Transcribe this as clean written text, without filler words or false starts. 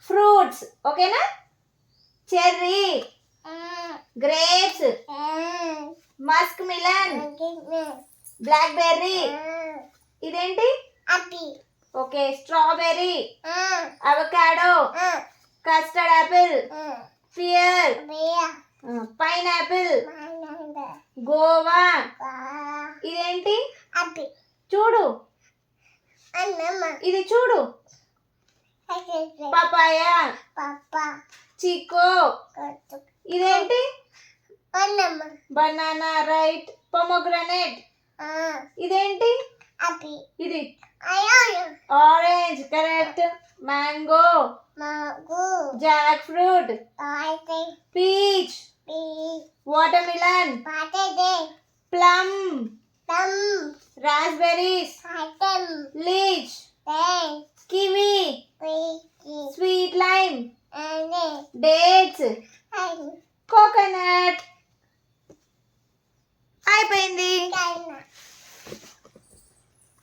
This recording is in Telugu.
ఫ్రూట్స్ ఓకేనా. Cherry, grapes, musk melon, blackberry, ఇదేంటి okay. Strawberry, avocado, custard apple, pear, pineapple, guava, ఇదేంటి చూడు, ఇది చూడు, పపాయ, చికో, ఇదేంటి బనానా రైట్. పొమోగ్రనేట్, ఇదేంటి ఇది orange correct. Mango, Jack fruit, peach, watermelon, plum, raspberries, Leach, kiwi, sweet lime, dates, coconut.